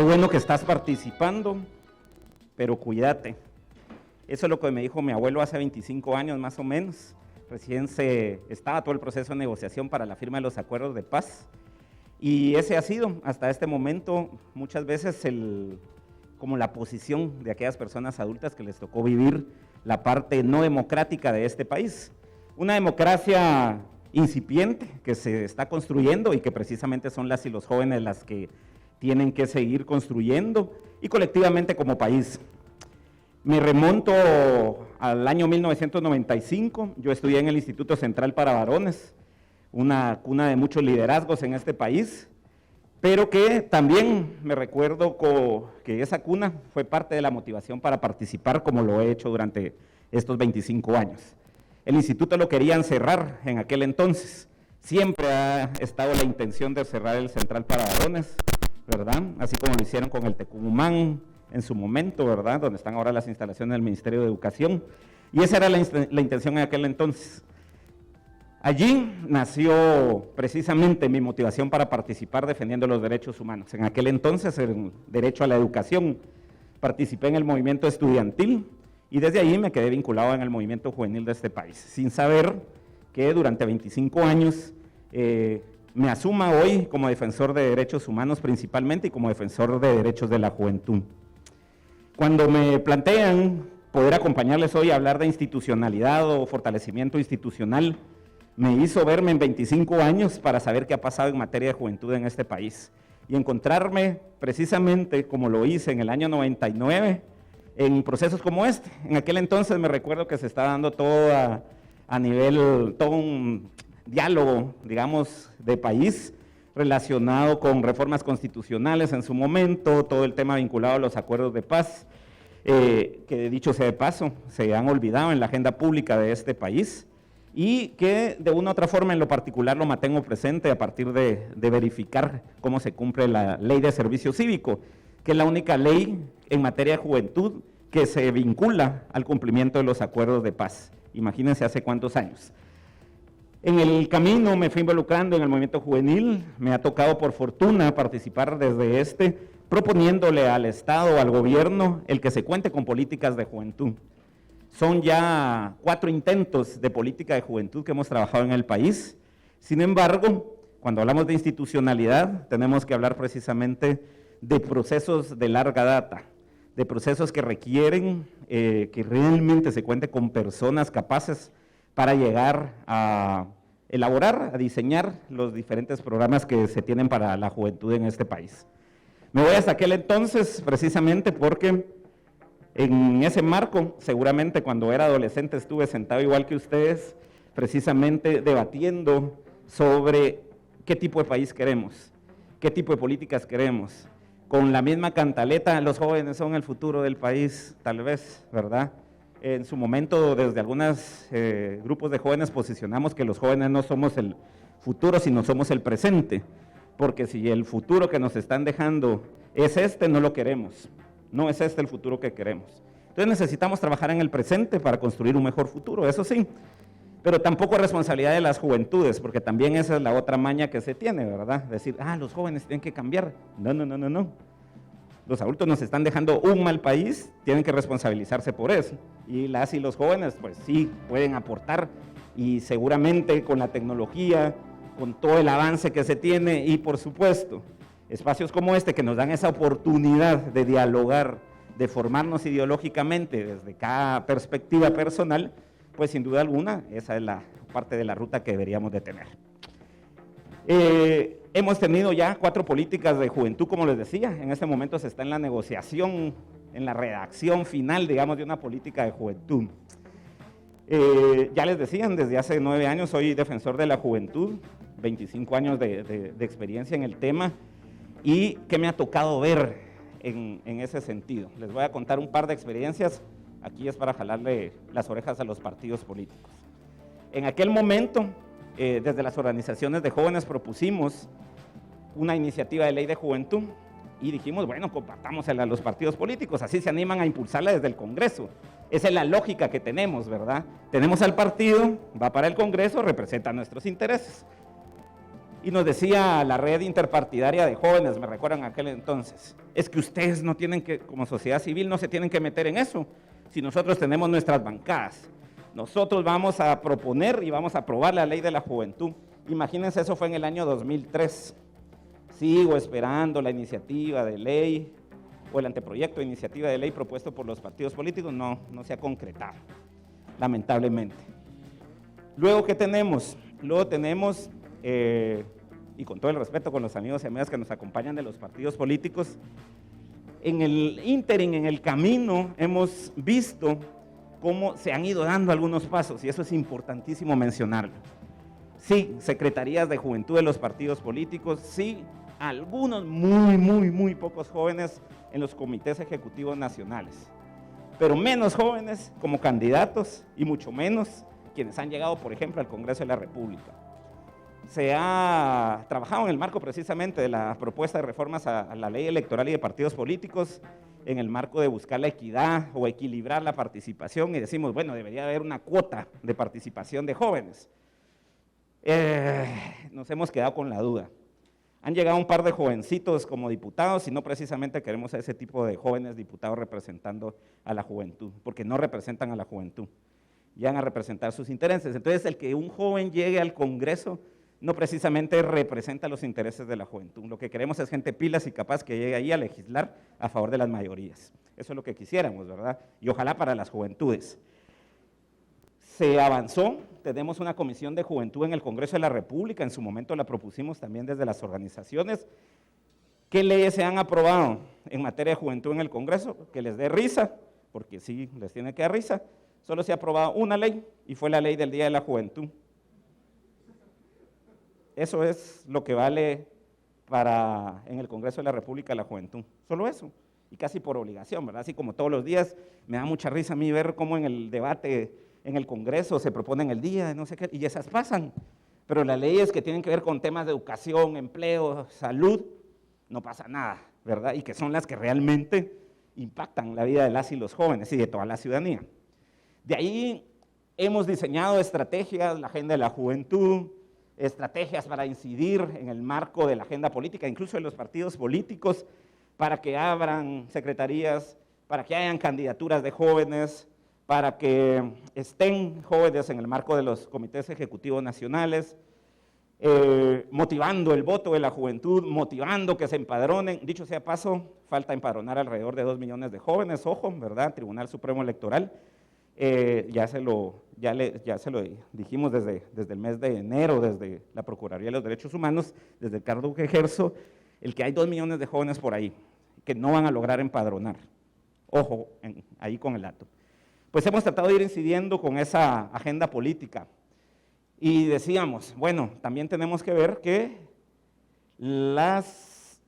bueno que estás participando, pero cuídate. Eso es lo que me dijo mi abuelo hace 25 años más o menos. Recién estaba todo el proceso de negociación para la firma de los acuerdos de paz. Y ese ha sido, hasta este momento, muchas veces como la posición de aquellas personas adultas que les tocó vivir la parte no democrática de este país. Una democracia incipiente que se está construyendo y que precisamente son las y los jóvenes las que tienen que seguir construyendo y colectivamente como país. Me remonto al año 1995, yo estudié en el Instituto Central para Varones, una cuna de muchos liderazgos en este país, pero que también me recuerdo que esa cuna fue parte de la motivación para participar como lo he hecho durante estos 25 años. El instituto lo querían cerrar en aquel entonces, siempre ha estado la intención de cerrar el Central para Varones, ¿verdad? Así como lo hicieron con el Tecumumán en su momento, ¿verdad? Donde están ahora las instalaciones del Ministerio de Educación, y esa era la intención en aquel entonces. Allí nació precisamente mi motivación para participar defendiendo los derechos humanos. En aquel entonces, el derecho a la educación, participé en el movimiento estudiantil y desde ahí me quedé vinculado en el movimiento juvenil de este país, sin saber que durante 25 años me asuma hoy como defensor de derechos humanos principalmente y como defensor de derechos de la juventud. Cuando me plantean poder acompañarles hoy a hablar de institucionalidad o fortalecimiento institucional, me hizo verme en 25 años para saber qué ha pasado en materia de juventud en este país y encontrarme precisamente como lo hice en el año 99 en procesos como este. En aquel entonces me recuerdo que se estaba dando todo un diálogo, digamos, de país relacionado con reformas constitucionales en su momento, todo el tema vinculado a los acuerdos de paz, que dicho sea de paso, se han olvidado en la agenda pública de este país, y que de una u otra forma en lo particular lo mantengo presente a partir de verificar cómo se cumple la ley de servicio cívico, que es la única ley en materia de juventud que se vincula al cumplimiento de los acuerdos de paz. Imagínense hace cuántos años. En el camino me fui involucrando en el movimiento juvenil, me ha tocado por fortuna participar desde proponiéndole al Estado, al gobierno, el que se cuente con políticas de juventud. Son ya 4 intentos de política de juventud que hemos trabajado en el país. Sin embargo, cuando hablamos de institucionalidad, tenemos que hablar precisamente de procesos de larga data, de procesos que requieren que realmente se cuente con personas capaces para llegar a elaborar, a diseñar los diferentes programas que se tienen para la juventud en este país. Me voy hasta aquel entonces precisamente porque en ese marco, seguramente cuando era adolescente estuve sentado igual que ustedes, precisamente debatiendo sobre qué tipo de país queremos, qué tipo de políticas queremos. Con la misma cantaleta, los jóvenes son el futuro del país, tal vez, ¿verdad? En su momento, desde algunos grupos de jóvenes posicionamos que los jóvenes no somos el futuro, sino somos el presente, porque si el futuro que nos están dejando es no lo queremos. No es el futuro que queremos. Entonces necesitamos trabajar en el presente para construir un mejor futuro, eso sí, pero tampoco es responsabilidad de las juventudes, porque también esa es la otra maña que se tiene, ¿verdad? Decir, los jóvenes tienen que cambiar. No. Los adultos nos están dejando un mal país, tienen que responsabilizarse por eso. Y las y los jóvenes, pues sí, pueden aportar, y seguramente con la tecnología, con todo el avance que se tiene, y por supuesto, espacios como este que nos dan esa oportunidad de dialogar, de formarnos ideológicamente desde cada perspectiva personal, pues sin duda alguna, esa es la parte de la ruta que deberíamos de tener. Hemos tenido ya 4 políticas de juventud, como les decía, en este momento se está en la negociación, en la redacción final, digamos, de una política de juventud. Ya les decían, desde hace 9 años soy defensor de la juventud, 25 años de experiencia en el tema, y qué me ha tocado ver en ese sentido. Les voy a contar un par de experiencias, aquí es para jalarle las orejas a los partidos políticos. En aquel momento, desde las organizaciones de jóvenes propusimos una iniciativa de ley de juventud y dijimos, bueno, compartámosela a los partidos políticos, así se animan a impulsarla desde el Congreso. Esa es la lógica que tenemos, ¿verdad? Tenemos al partido, va para el Congreso, representa nuestros intereses. Y nos decía la red interpartidaria de jóvenes, me recuerdan aquel entonces, es que ustedes no tienen que, como sociedad civil, no se tienen que meter en eso, si nosotros tenemos nuestras bancadas. Nosotros vamos a proponer y vamos a aprobar la ley de la juventud. Imagínense, eso fue en el año 2003. Sigo esperando la iniciativa de ley o el anteproyecto de iniciativa de ley propuesto por los partidos políticos, no se ha concretado, lamentablemente. Luego, ¿qué tenemos? Luego tenemos, y con todo el respeto con los amigos y amigas que nos acompañan de los partidos políticos, en el ínterin, en el camino, hemos visto cómo se han ido dando algunos pasos, y eso es importantísimo mencionarlo. Sí, secretarías de juventud de los partidos políticos, sí, algunos muy pocos jóvenes en los comités ejecutivos nacionales, pero menos jóvenes como candidatos y mucho menos quienes han llegado, por ejemplo, al Congreso de la República. Se ha trabajado en el marco precisamente de la propuesta de reformas a la ley electoral y de partidos políticos, en el marco de buscar la equidad o equilibrar la participación, y decimos, bueno, debería haber una cuota de participación de jóvenes. Nos hemos quedado con la duda. Han llegado un par de jovencitos como diputados y no precisamente queremos a ese tipo de jóvenes diputados representando a la juventud, porque no representan a la juventud, llegan a representar sus intereses. Entonces, el que un joven llegue al Congreso no precisamente representa los intereses de la juventud. Lo que queremos es gente pilas y capaz que llegue ahí a legislar a favor de las mayorías. Eso es lo que quisiéramos, ¿verdad? Y ojalá para las juventudes. Se avanzó, tenemos una comisión de juventud en el Congreso de la República, en su momento la propusimos también desde las organizaciones. ¿Qué leyes se han aprobado en materia de juventud en el Congreso? Que les dé risa, porque sí les tiene que dar risa. Solo se ha aprobado una ley y fue la ley del Día de la Juventud. Eso es lo que vale para en el Congreso de la República la juventud, solo eso, y casi por obligación, ¿verdad? Así como todos los días me da mucha risa a mí ver cómo en el debate en el Congreso se proponen el día, no sé qué, y esas pasan, pero las leyes que tienen que ver con temas de educación, empleo, salud, no pasa nada, ¿verdad? Y que son las que realmente impactan la vida de las y los jóvenes y de toda la ciudadanía. De ahí hemos diseñado estrategias, la agenda de la juventud, estrategias para incidir en el marco de la agenda política, incluso de los partidos políticos, para que abran secretarías, para que hayan candidaturas de jóvenes, para que estén jóvenes en el marco de los comités ejecutivos nacionales, motivando el voto de la juventud, motivando que se empadronen. Dicho sea paso, falta empadronar alrededor de 2 millones de jóvenes, ojo, ¿verdad? Tribunal Supremo Electoral. Ya se lo dijimos desde el mes de enero, desde la Procuraduría de los Derechos Humanos, desde el cargo que ejerzo, el que hay 2 millones de jóvenes por ahí que no van a lograr empadronar. Ojo, ahí con el dato. Pues hemos tratado de ir incidiendo con esa agenda política y decíamos, bueno, también tenemos que ver que las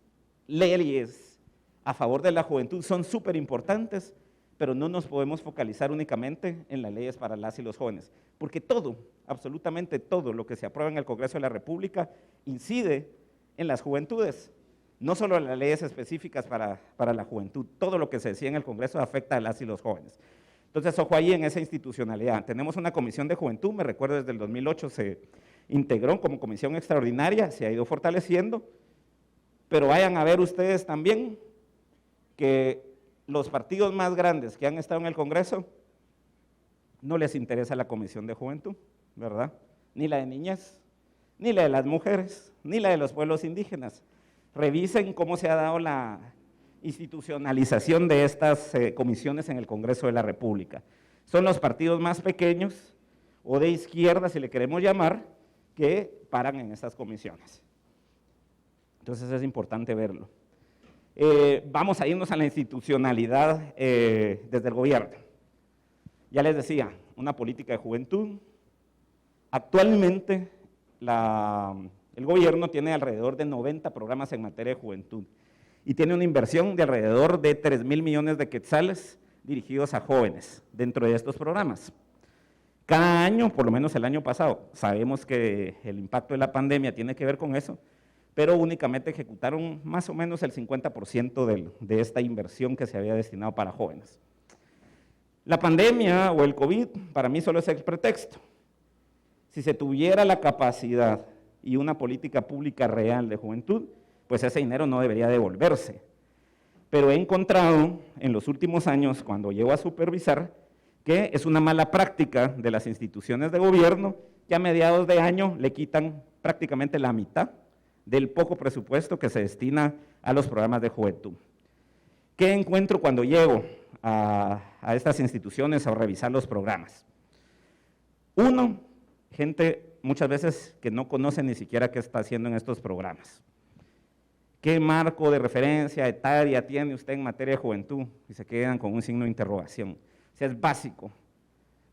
leyes a favor de la juventud son súper importantes, pero no nos podemos focalizar únicamente en las leyes para las y los jóvenes, porque todo, absolutamente todo lo que se aprueba en el Congreso de la República incide en las juventudes, no solo las leyes específicas para la juventud, todo lo que se decía en el Congreso afecta a las y los jóvenes. Entonces, ojo ahí en esa institucionalidad. Tenemos una comisión de juventud, me recuerdo desde el 2008 se integró como comisión extraordinaria, se ha ido fortaleciendo, pero vayan a ver ustedes también que los partidos más grandes que han estado en el Congreso no les interesa la comisión de juventud, ¿verdad? Ni la de niñez, ni la de las mujeres, ni la de los pueblos indígenas. Revisen cómo se ha dado la institucionalización de estas comisiones en el Congreso de la República. Son los partidos más pequeños o de izquierda, si le queremos llamar, que paran en estas comisiones. Entonces es importante verlo. Vamos a irnos a la institucionalidad desde el gobierno. Ya les decía, una política de juventud. Actualmente el gobierno tiene alrededor de 90 programas en materia de juventud y tiene una inversión de alrededor de 3,000 millones de quetzales dirigidos a jóvenes dentro de estos programas. Cada año, por lo menos el año pasado, sabemos que el impacto de la pandemia tiene que ver con eso, pero únicamente ejecutaron más o menos el 50% de esta inversión que se había destinado para jóvenes. La pandemia o el COVID para mí solo es el pretexto. Si se tuviera la capacidad y una política pública real de juventud, pues ese dinero no debería devolverse. Pero he encontrado en los últimos años, cuando llego a supervisar, que es una mala práctica de las instituciones de gobierno que a mediados de año le quitan prácticamente la mitad del poco presupuesto que se destina a los programas de juventud. ¿Qué encuentro cuando llego a estas instituciones a revisar los programas? Uno, gente muchas veces que no conoce ni siquiera qué está haciendo en estos programas. ¿Qué marco de referencia etaria tiene usted en materia de juventud? Y se quedan con un signo de interrogación. O sea, es básico,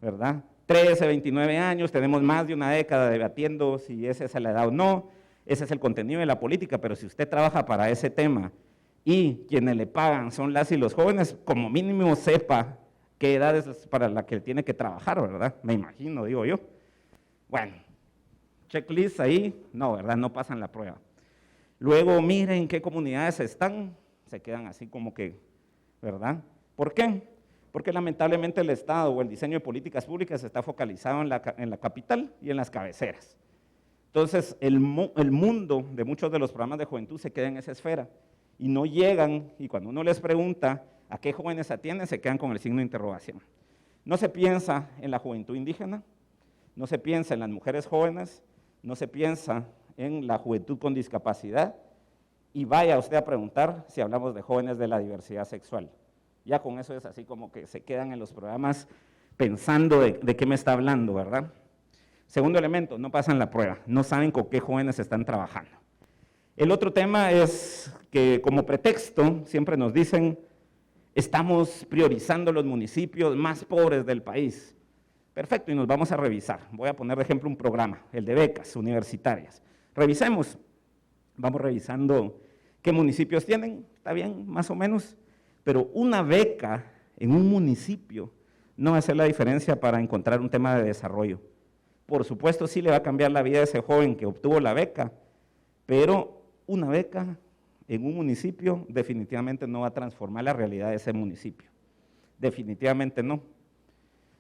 ¿verdad? 13, 29 años, tenemos más de una década debatiendo si esa es la edad o no, ese es el contenido de la política, pero si usted trabaja para ese tema y quienes le pagan son las y los jóvenes, como mínimo sepa qué edad es para la que tiene que trabajar, ¿verdad? Me imagino, digo yo. Bueno, checklist ahí, no, ¿verdad? No pasan la prueba. Luego miren qué comunidades están, se quedan así como que, ¿verdad? ¿Por qué? Porque lamentablemente el Estado o el diseño de políticas públicas está focalizado en la capital y en las cabeceras. Entonces, el mundo de muchos de los programas de juventud se queda en esa esfera y no llegan, y cuando uno les pregunta a qué jóvenes atienden, se quedan con el signo de interrogación. No se piensa en la juventud indígena, no se piensa en las mujeres jóvenes, no se piensa en la juventud con discapacidad, y vaya usted a preguntar si hablamos de jóvenes de la diversidad sexual. Ya con eso es así como que se quedan en los programas pensando de qué me está hablando, ¿verdad? Segundo elemento, no pasan la prueba, no saben con qué jóvenes están trabajando. El otro tema es que como pretexto siempre nos dicen, estamos priorizando los municipios más pobres del país. Perfecto, y nos vamos a revisar. Voy a poner de ejemplo un programa, el de becas universitarias. Revisemos, vamos revisando qué municipios tienen, está bien, más o menos, pero una beca en un municipio no va a hacer la diferencia para encontrar un tema de desarrollo. Por supuesto, sí le va a cambiar la vida a ese joven que obtuvo la beca, pero una beca en un municipio definitivamente no va a transformar la realidad de ese municipio. Definitivamente no.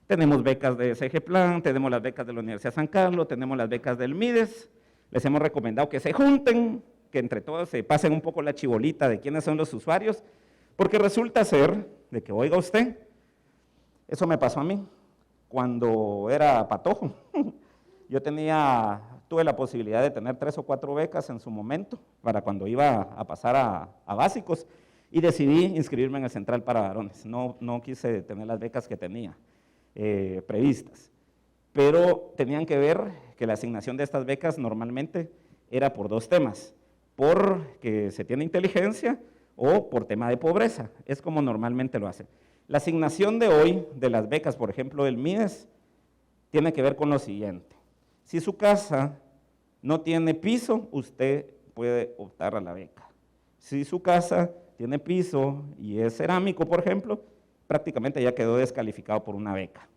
Tenemos becas de SG Plan, tenemos las becas de la Universidad San Carlos, tenemos las becas del MIDES, les hemos recomendado que se junten, que entre todos se pasen un poco la chibolita de quiénes son los usuarios, porque resulta ser, de que oiga usted, eso me pasó a mí, cuando era patojo. Yo tuve la posibilidad de tener 3 o 4 becas en su momento, para cuando iba a pasar a básicos, y decidí inscribirme en el Central para Varones. No quise tener las becas que tenía previstas, pero tenían que ver que la asignación de estas becas normalmente era por 2 temas, porque se tiene inteligencia o por tema de pobreza, es como normalmente lo hacen. La asignación de hoy de las becas, por ejemplo, del MIDES, tiene que ver con lo siguiente. Si su casa no tiene piso, usted puede optar a la beca. Si su casa tiene piso y es cerámico, por ejemplo, prácticamente ya quedó descalificado por una beca.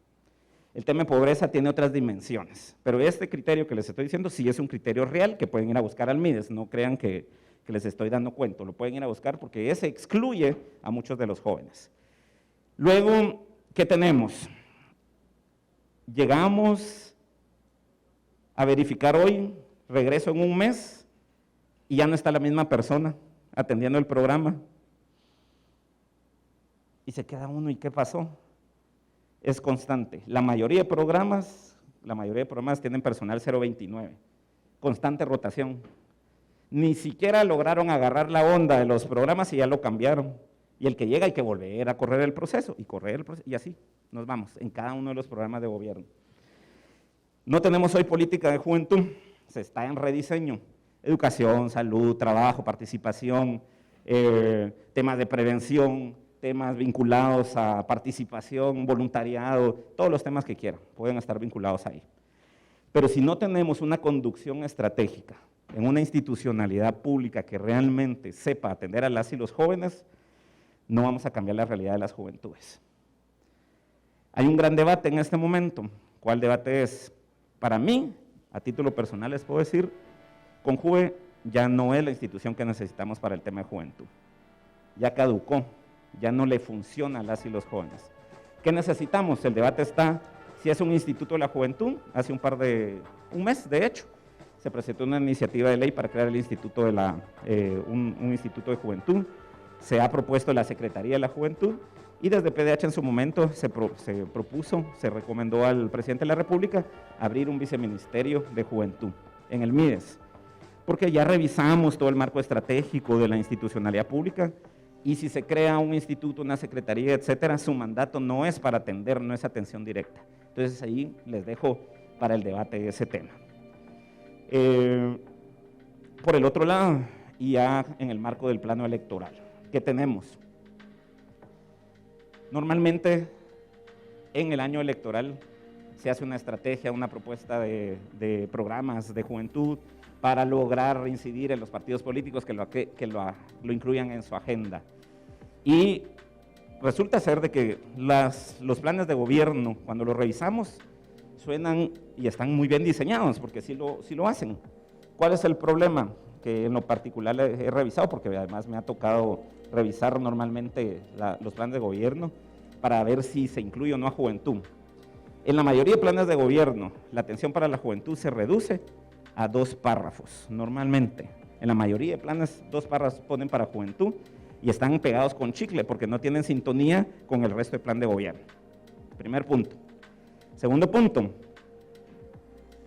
El tema de pobreza tiene otras dimensiones, pero este criterio que les estoy diciendo sí es un criterio real que pueden ir a buscar al MIDES, no crean que les estoy dando cuento, lo pueden ir a buscar porque ese excluye a muchos de los jóvenes. Luego, ¿qué tenemos? Llegamos a verificar hoy, regreso en un mes y ya no está la misma persona atendiendo el programa. Y se queda uno, ¿y qué pasó? Es constante. La mayoría de programas tienen personal 029, constante rotación. Ni siquiera lograron agarrar la onda de los programas y ya lo cambiaron. Y el que llega hay que volver a correr el proceso, y así nos vamos en cada uno de los programas de gobierno. No tenemos hoy política de juventud, se está en rediseño. Educación, salud, trabajo, participación, temas de prevención, temas vinculados a participación, voluntariado, todos los temas que quieran, pueden estar vinculados ahí. Pero si no tenemos una conducción estratégica en una institucionalidad pública que realmente sepa atender a las y los jóvenes, no vamos a cambiar la realidad de las juventudes. Hay un gran debate en este momento. ¿Cuál debate es? Para mí, a título personal les puedo decir, Conjuve ya no es la institución que necesitamos para el tema de juventud. Ya caducó, ya no le funciona a las y los jóvenes. ¿Qué necesitamos? El debate está, si es un instituto de la juventud, hace un mes de hecho, se presentó una iniciativa de ley para crear el instituto de un instituto de juventud. Se ha propuesto la Secretaría de la Juventud y desde PDH en su momento se recomendó al presidente de la República abrir un viceministerio de juventud en el MIDES, porque ya revisamos todo el marco estratégico de la institucionalidad pública y si se crea un instituto, una secretaría, etcétera, su mandato no es para atender, no es atención directa. Entonces ahí les dejo para el debate ese tema. Por el otro lado, y ya en el marco del plano electoral, ¿qué tenemos? Normalmente en el año electoral se hace una estrategia, una propuesta de programas de juventud para lograr incidir en los partidos políticos que lo incluyan en su agenda. Y resulta ser de que los planes de gobierno, cuando los revisamos, suenan y están muy bien diseñados, porque sí lo hacen. ¿Cuál es el problema? Que en lo particular he revisado, porque además me ha tocado revisar normalmente los planes de gobierno para ver si se incluye o no a juventud. En la mayoría de planes de gobierno, la atención para la juventud se reduce a 2 párrafos, normalmente. En la mayoría de planes, 2 párrafos ponen para juventud y están pegados con chicle porque no tienen sintonía con el resto del plan de gobierno. Primer punto. Segundo punto,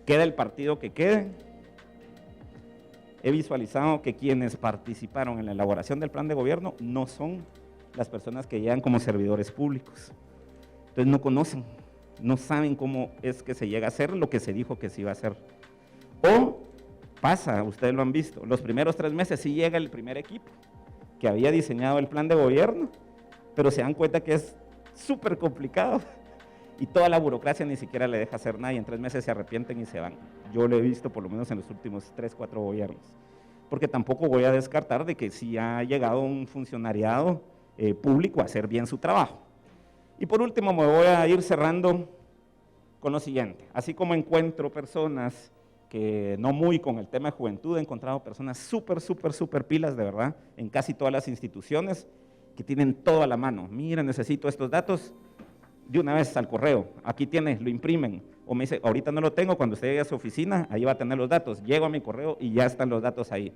queda el partido que quede. He visualizado que quienes participaron en la elaboración del plan de gobierno no son las personas que llegan como servidores públicos. Entonces no conocen, no saben cómo es que se llega a hacer lo que se dijo que se iba a hacer. O pasa, ustedes lo han visto, los primeros 3 meses sí llega el primer equipo que había diseñado el plan de gobierno, pero se dan cuenta que es súper complicado y toda la burocracia ni siquiera le deja hacer nada y en 3 meses se arrepienten y se van. Yo lo he visto por lo menos en los últimos 3, 4 gobiernos. Porque tampoco voy a descartar de que sí ha llegado un funcionariado público a hacer bien su trabajo. Y por último me voy a ir cerrando con lo siguiente. Así como encuentro personas que no muy con el tema de juventud, he encontrado personas súper pilas, de verdad, en casi todas las instituciones, que tienen todo a la mano. Mira, necesito estos datos, de una vez al correo, aquí tiene, lo imprimen, o me dice, ahorita no lo tengo, cuando usted llegue a su oficina, ahí va a tener los datos, llego a mi correo y ya están los datos ahí.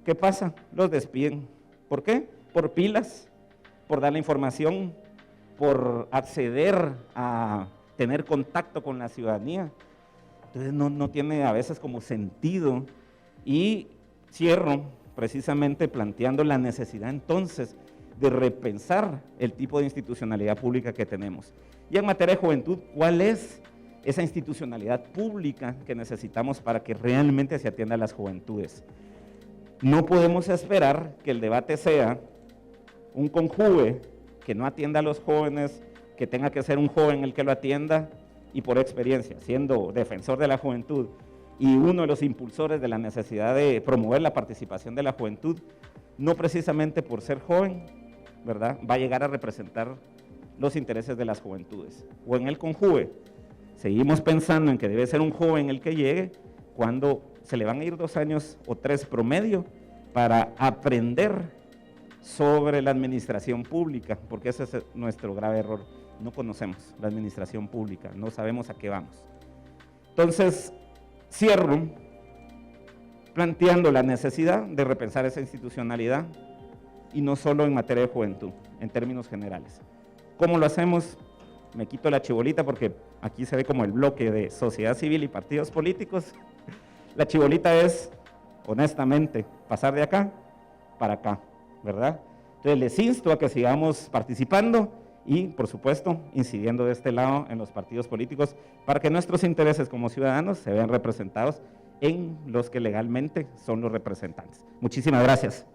¿Qué pasa? Los despiden. ¿Por qué? Por pilas, por dar la información, por acceder a tener contacto con la ciudadanía. Entonces no tiene a veces como sentido. Y cierro precisamente planteando la necesidad entonces de repensar el tipo de institucionalidad pública que tenemos. Y en materia de juventud, ¿cuál es esa institucionalidad pública que necesitamos para que realmente se atienda a las juventudes? No podemos esperar que el debate sea un conjuve que no atienda a los jóvenes, que tenga que ser un joven el que lo atienda y por experiencia, siendo defensor de la juventud y uno de los impulsores de la necesidad de promover la participación de la juventud, no precisamente por ser joven, ¿verdad?, va a llegar a representar los intereses de las juventudes. O en el conjuve, seguimos pensando en que debe ser un joven el que llegue cuando se le van a ir 2 años o 3 promedio para aprender sobre la administración pública, porque ese es nuestro grave error. No conocemos la administración pública, no sabemos a qué vamos. Entonces, cierro planteando la necesidad de repensar esa institucionalidad y no solo en materia de juventud, en términos generales. ¿Cómo lo hacemos? Me quito la chibolita porque aquí se ve como el bloque de sociedad civil y partidos políticos. La chibolita es, honestamente, pasar de acá para acá, ¿verdad? Entonces les insto a que sigamos participando y, por supuesto, incidiendo de este lado en los partidos políticos para que nuestros intereses como ciudadanos se vean representados en los que legalmente son los representantes. Muchísimas gracias.